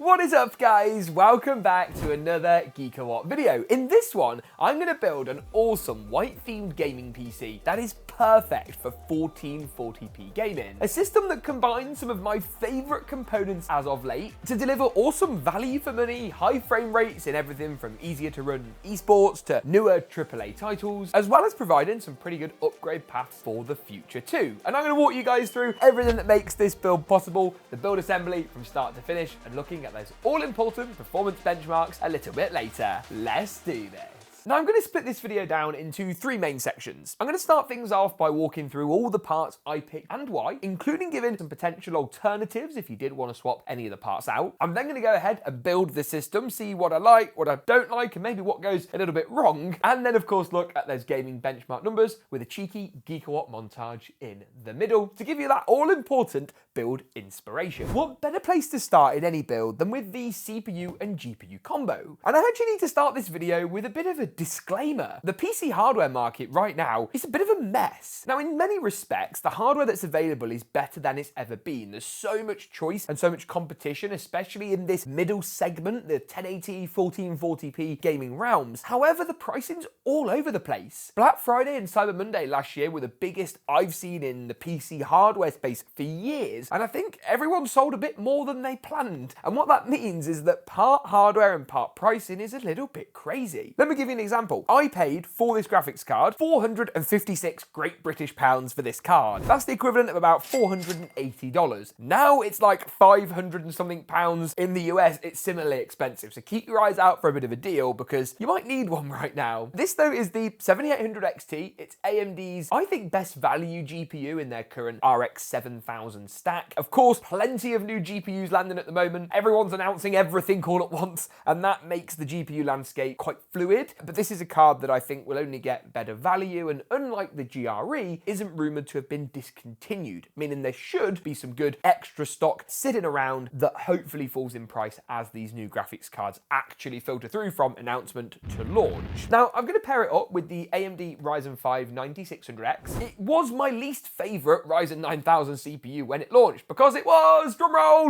What is up, guys? Welcome back to another GeekaWhat video. In this one, I'm going to build an awesome white-themed gaming PC that is perfect for 1440p gaming. A system that combines some of my favourite components as of late to deliver awesome value for money, high frame rates in everything from easier to run esports to newer AAA titles, as well as providing some pretty good upgrade paths for the future too. And I'm going to walk you guys through everything that makes this build possible, the build assembly from start to finish, and looking at those all-important performance benchmarks a little bit later. Let's do this. Now, I'm going to split this video down into three main sections. I'm going to start things off by walking through all the parts I picked and why, including giving some potential alternatives if you did want to swap any of the parts out. I'm then going to go ahead and build the system, see what I like, what I don't like, and maybe what goes a little bit wrong. And then, of course, look at those gaming benchmark numbers with a cheeky GeekaWhat montage in the middle to give you that all-important build inspiration. What better place to start in any build than with the CPU and GPU combo? And I actually need to start this video with a bit of a disclaimer. The PC hardware market right now is a bit of a mess. Now, in many respects, the hardware that's available is better than it's ever been. There's so much choice and so much competition, especially in this middle segment, the 1080, 1440p gaming realms. However, the pricing's all over the place. Black Friday and Cyber Monday last year were the biggest I've seen in the PC hardware space for years, and I think everyone sold a bit more than they planned. And what that means is that part hardware and part pricing is a little bit crazy. Let me give you an example. I paid for this graphics card 456 Great British pounds for this card. That's the equivalent of about $480. Now it's like 500 and something pounds in the US. It's similarly expensive. So keep your eyes out for a bit of a deal because you might need one right now. This though is the 7800 XT. It's AMD's, I think, best value GPU in their current RX 7000 stack. Of course, plenty of new GPUs landing at the moment. Everyone's announcing everything all at once, and that makes the GPU landscape quite fluid. But this is a card that I think will only get better value, and unlike the GRE, isn't rumoured to have been discontinued, meaning there should be some good extra stock sitting around that hopefully falls in price as these new graphics cards actually filter through from announcement to launch. Now, I'm going to pair it up with the AMD Ryzen 5 9600X. It was my least favourite Ryzen 9000 CPU when it launched because it was, drumroll,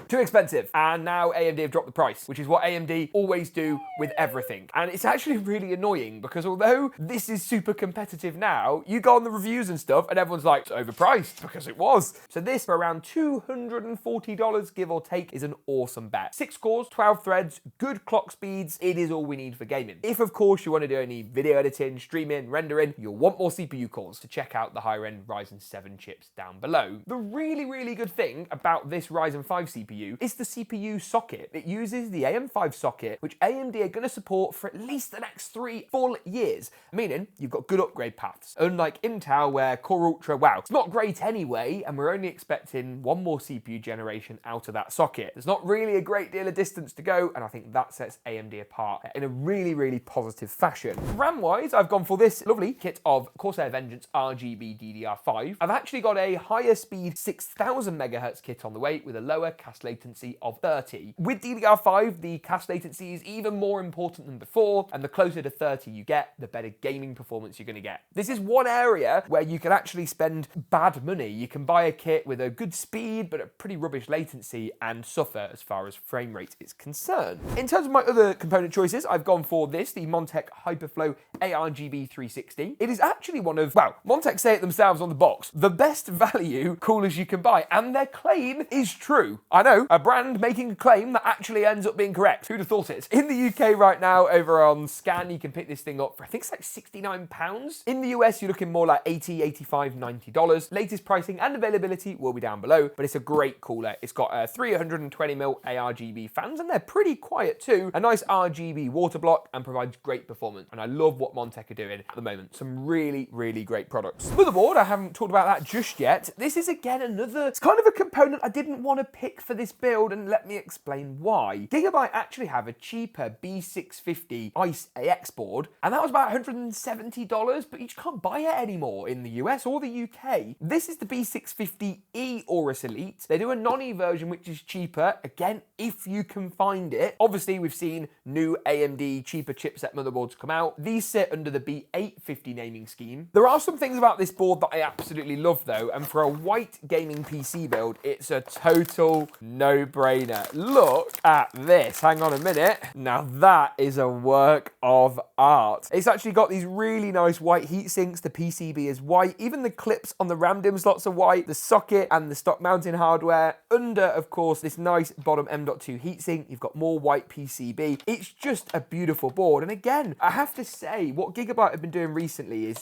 too expensive. And now AMD have dropped the price, which is what AMD always do with everything. And it's actually really annoying because although this is super competitive now, you go on the reviews and stuff and everyone's like, it's overpriced, because it was. So this for around $240, give or take, is an awesome bet. 6 cores, 12 threads, good clock speeds. It is all we need for gaming. If of course you want to do any video editing, streaming, rendering, you'll want more CPU cores. To check out the higher end Ryzen 7 chips down below. The really good thing about this Ryzen 5 CPU is the CPU socket. It uses the AM5 socket, which AMD are going to support for at least the next 3 full years, meaning you've got good upgrade paths. Unlike Intel, where Core Ultra, wow, it's not great anyway, and we're only expecting one more CPU generation out of that socket. There's not really a great deal of distance to go, and I think that sets AMD apart in a really positive fashion. RAM-wise, I've gone for this lovely kit of Corsair Vengeance RGB DDR5. I've actually got a higher speed 6000 MHz kit on the way with a lower cache latency of 30. With DDR5, the cache latency is even more important than before, and the closer to 30 you get, the better gaming performance you're going to get. This is one area where you can actually spend bad money. You can buy a kit with a good speed but a pretty rubbish latency and suffer as far as frame rate is concerned. In terms of my other component choices, I've gone for this, the Montech Hyperflow ARGB 360. It is actually one of, well, Montech say it themselves on the box, the best value coolers you can buy, and their claim is true. I know, a brand making a claim that actually ends up being correct. Who'd have thought it? In the UK right now, over on Scan, you can pick this thing up for, I think it's like £69. In the US, you're looking more like $80, $85, $90. Latest pricing and availability will be down below, but it's a great cooler. It's got a 320mm ARGB fans, and they're pretty quiet too. A nice RGB water block, and provides great performance. And I love what Montech are doing at the moment. Some really great products. Motherboard, I haven't talked about that just yet. This is again another, it's kind of a component I didn't want to pick for this build, and let me explain why. GeekaWhat actually have a cheaper B650 ICE AX board, and that was about $170, but you can't buy it anymore in the US or the UK. This is the B650E AORUS Elite. They do a non-E version, which is cheaper, again, if you can find it. Obviously, we've seen new AMD cheaper chipset motherboards come out. These sit under the B850 naming scheme. There are some things about this board that I absolutely love though, and for a white gaming PC build, it's a total no-brainer. Look at this. Hang on a minute. Now that is a work of art. It's actually got these really nice white heat sinks. The PCB is white. Even the clips on the RAM DIMM slots are white. The socket and the stock mounting hardware. Under, of course, this nice bottom M.2 heatsink, you've got more white PCB. It's just a beautiful board. And again, I have to say, what GeekaWhat have been doing recently is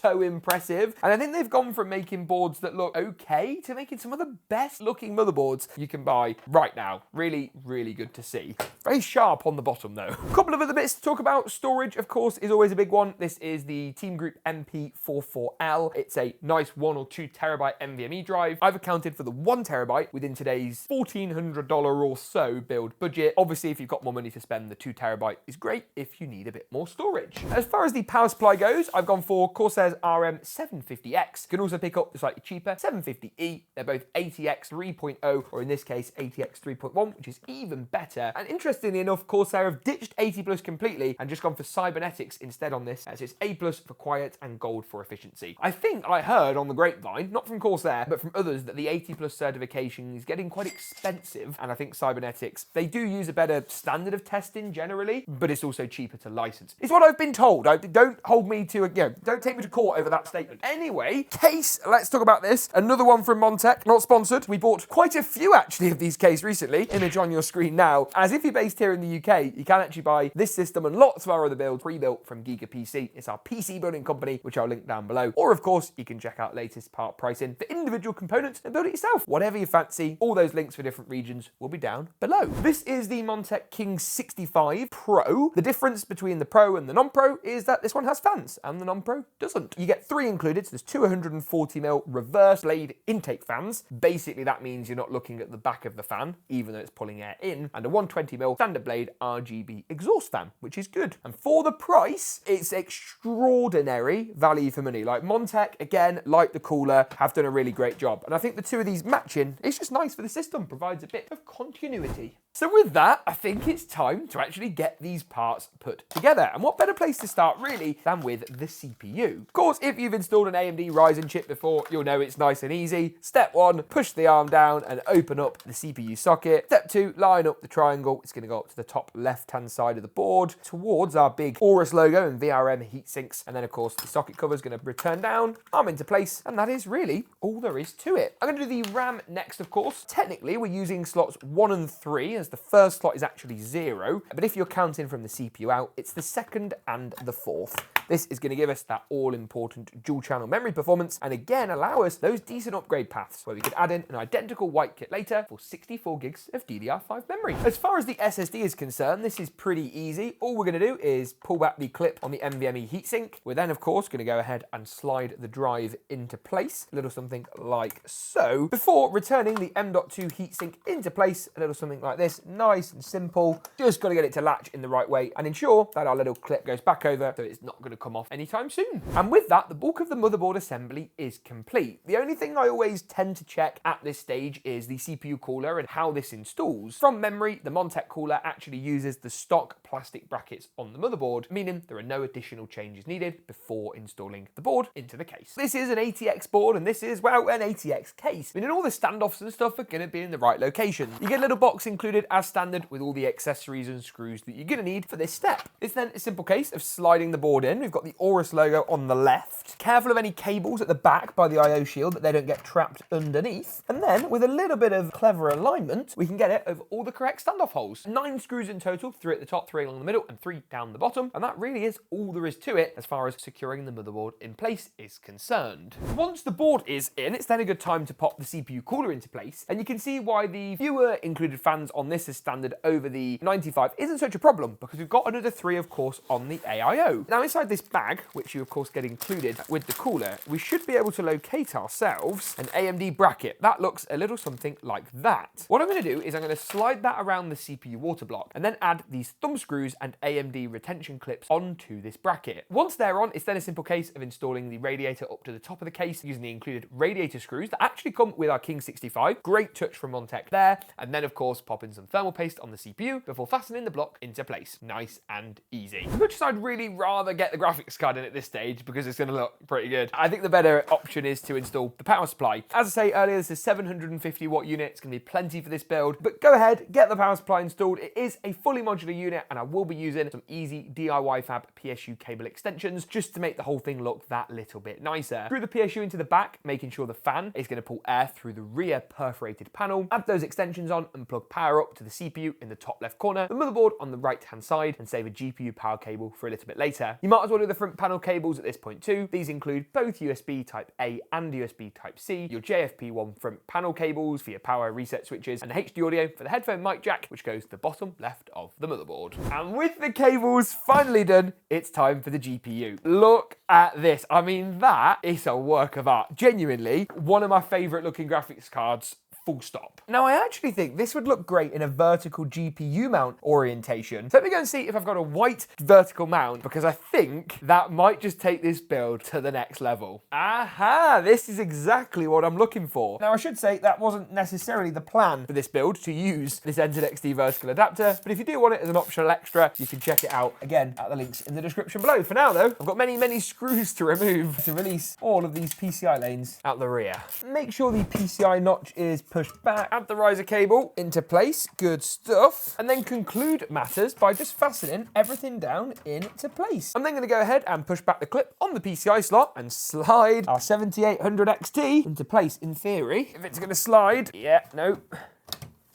so impressive. And I think they've gone from making boards that look okay to making some of the best looking motherboards you can buy right now. Really, really good to see. Very sharp on the bottom though. A couple of other bits to talk about. Storage, of course, is always a big one. This is the Teamgroup MP44L. It's a nice 1 or 2 terabyte NVMe drive. I've accounted for the 1 terabyte within today's $1,400 or so build budget. Obviously, if you've got more money to spend, the 2 terabyte is great if you need a bit more storage. As far as the power supply goes, I've gone for Corsair's RM750X. You can also pick up the slightly cheaper 750E. They're both ATX 3.0, or in this case, ATX 3.1, which is even better. And interestingly enough, Corsair have ditched 80 Plus completely and just gone for cybernetics instead on this, as it's A Plus for quiet and gold for efficiency. I think I heard on the grapevine, not from Corsair, but from others, that the 80 Plus certification is getting quite expensive, and I think cybernetics, they do use a better standard of testing generally, but it's also cheaper to license. It's what I've been told. Don't hold me to, don't take me to court over that statement. Anyway, case, let's talk about this. Another one from Montech, not sponsored. We bought quite a few actually of these case recently. Image on your screen now. As if you're based here in the UK, you can actually buy this system and lots of our other builds pre-built from Giga PC. It's our PC building company, which I'll link down below. Or of course, you can check out latest part pricing for individual components and build it yourself. Whatever you fancy, all those links for different regions will be down below. This is the Montech King 65 Pro. The difference between the Pro and the non-Pro is that this one has fans and the non-Pro doesn't. You get 3 included, so there's 240mm reverse blade intake fans. Basically, that means you're not looking at the back of the fan, even though it's pulling air in, and a 120mm standard blade RGB exhaust fan, which is good. And for the price, it's extraordinary value for money. Like Montech, again, like the cooler, have done a really great job. And I think the two of these matching, it's just nice for the system, provides a bit of continuity. So with that, I think it's time to actually get these parts put together. And what better place to start really than with the CPU? Of course, if you've installed an AMD Ryzen chip before, you'll know it's nice and easy. Step 1, push the arm down and open up the CPU socket. Step 2, line up the triangle. It's going to go up to the top left-hand side of the board towards our big AORUS logo and VRM heat sinks. And then of course, the socket cover is going to return down, arm into place, and that is really all there is to it. I'm going to do the RAM next, of course. Technically, we're using slots 1 and 3, as the first slot is actually 0. But if you're counting from the CPU out, it's the 2nd and the 4th. This is going to give us that all-important dual-channel memory performance, and again allow us those decent upgrade paths where we could add in an identical white kit later for 64 gigs of DDR5 memory. As far as the SSD is concerned, this is pretty easy. All we're going to do is pull back the clip on the NVMe heatsink. We're then, of course, going to go ahead and slide the drive into place, a little something like so, before returning the M.2 heatsink into place, a little something like this, nice and simple. Just got to get it to latch in the right way and ensure that our little clip goes back over so it's not going to come off anytime soon. And with that, the bulk of the motherboard assembly is complete. The only thing I always tend to check at this stage is the CPU cooler and how this installs. From memory, the Montech cooler actually uses the stock plastic brackets on the motherboard, meaning there are no additional changes needed before installing the board into the case. This is an ATX board, and this is, well, an ATX case, meaning all the standoffs and stuff are going to be in the right location. You get a little box included as standard with all the accessories and screws that you're going to need for this step. It's then a simple case of sliding the board in. We've got the AORUS logo on the left. Careful of any cables at the back by the I/O shield that they don't get trapped underneath. And then with a little bit of clever alignment, we can get it over all the correct standoff holes. 9 screws in total, 3 at the top, 3 along the middle, and 3 down the bottom. And that really is all there is to it as far as securing the motherboard in place is concerned. Once the board is in, it's then a good time to pop the CPU cooler into place. And you can see why the fewer included fans on this as standard over the 95 isn't such a problem, because we've got another 3, of course, on the AIO. Now inside this bag, which you of course get included with the cooler, we should be able to locate ourselves an AMD bracket. That looks a little something like that. What I'm going to do is I'm going to slide that around the CPU water block and then add these thumb screws and AMD retention clips onto this bracket. Once they're on, it's then a simple case of installing the radiator up to the top of the case using the included radiator screws that actually come with our King 65. Great touch from Montech there. And then of course popping some thermal paste on the CPU before fastening the block into place. Nice and easy. As much as I'd really rather get the graphics card in at this stage because it's going to look pretty good. I think the better option is to install the power supply. As I say earlier, this is a 750 watt unit. It's going to be plenty for this build, but go ahead, get the power supply installed. It is a fully modular unit, and I will be using some easy DIY fab PSU cable extensions just to make the whole thing look that little bit nicer. Through the PSU into the back, making sure the fan is going to pull air through the rear perforated panel. Add those extensions on and plug power up to the CPU in the top left corner, the motherboard on the right hand side, and save a GPU power cable for a little bit later. You might as well do the front panel cables at this point too. These include both USB Type A and USB Type C, your JFP1 front panel cables for your power reset switches, and the HD audio for the headphone mic jack, which goes to the bottom left of the motherboard. And with the cables finally done, it's time for the GPU. Look at this. I mean, that is a work of art. Genuinely, one of my favorite looking graphics cards. Full stop. Now, I actually think this would look great in a vertical GPU mount orientation. So let me go and see if I've got a white vertical mount, because I think that might just take this build to the next level. Aha, this is exactly what I'm looking for. Now, I should say that wasn't necessarily the plan for this build, to use this NZXT vertical adapter, but if you do want it as an optional extra, you can check it out again at the links in the description below. For now though, I've got many screws to remove to release all of these PCI lanes out the rear. Make sure the PCI notch is pushed back, add the riser cable into place, good stuff, and then conclude matters by just fastening everything down into place. I'm then going to go ahead and push back the clip on the PCI slot and slide our 7800 XT into place. In theory, if it's going to slide, yeah, no.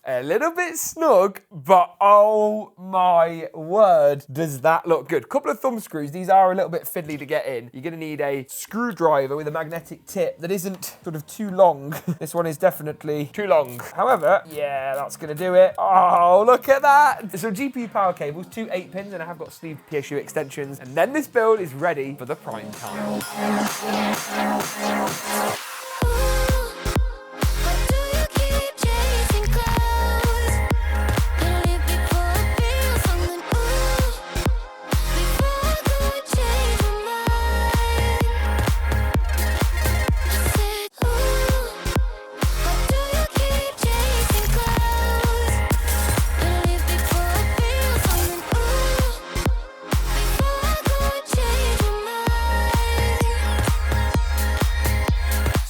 A little bit snug, but oh my word, does that look good. Couple of thumb screws. These are a little bit fiddly to get in. You're going to need a screwdriver with a magnetic tip that isn't sort of too long. This one is definitely too long. However, yeah, that's going to do it. Oh, look at that. So GPU power cables, 2 8-pins, and I have got sleeved PSU extensions. And then this build is ready for the prime time.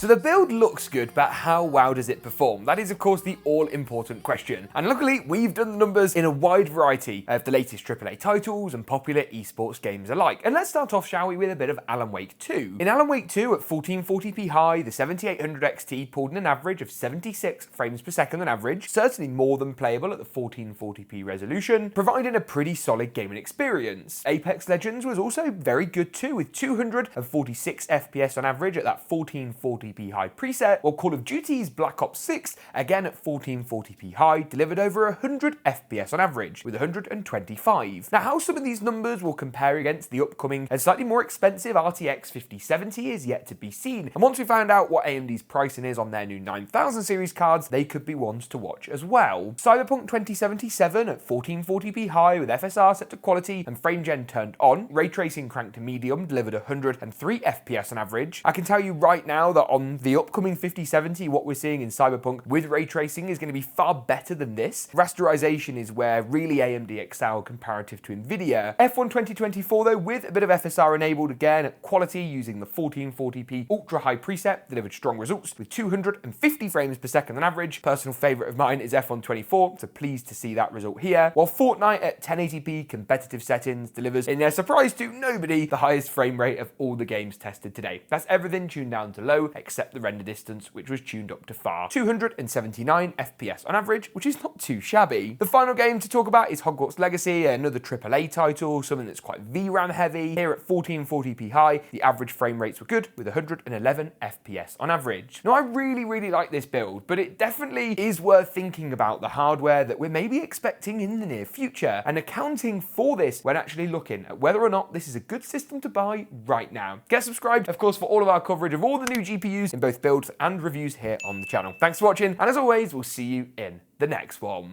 So the build looks good, but how well does it perform? That is, of course, the all-important question. And luckily, we've done the numbers in a wide variety of the latest AAA titles and popular esports games alike. And let's start off, shall we, with a bit of Alan Wake 2. In Alan Wake 2 at 1440p high, the 7800 XT pulled in an average of 76 frames per second on average, certainly more than playable at the 1440p resolution, providing a pretty solid gaming experience. Apex Legends was also very good too, with 246 FPS on average at that 1440p high preset, while Call of Duty's Black Ops 6, again at 1440p high, delivered over 100 FPS on average, with 125. Now, how some of these numbers will compare against the upcoming and slightly more expensive RTX 5070 is yet to be seen, and once we find out what AMD's pricing is on their new 9000 series cards, they could be ones to watch as well. Cyberpunk 2077 at 1440p high, with FSR set to quality and frame gen turned on, ray tracing cranked to medium, delivered 103 FPS on average. I can tell you right now that on the upcoming 5070, what we're seeing in Cyberpunk with ray tracing is going to be far better than this. Rasterization is where really AMD excel comparative to Nvidia. F1 2024 though, with a bit of FSR enabled again at quality using the 1440p ultra high preset, delivered strong results with 250 frames per second on average. Personal favourite of mine is F1 24, so pleased to see that result here. While Fortnite at 1080p competitive settings delivers, in their surprise to nobody, the highest frame rate of all the games tested today. That's everything tuned down to low, except the render distance, which was tuned up to far. 279 FPS on average, which is not too shabby. The final game to talk about is Hogwarts Legacy, another AAA title, something that's quite VRAM heavy. Here at 1440p high, the average frame rates were good, with 111 FPS on average. Now, I really like this build, but it definitely is worth thinking about the hardware that we're maybe expecting in the near future, and accounting for this when actually looking at whether or not this is a good system to buy right now. Get subscribed, of course, for all of our coverage of all the new GPUs in both builds and reviews here on the channel. Thanks for watching, and as always, we'll see you in the next one.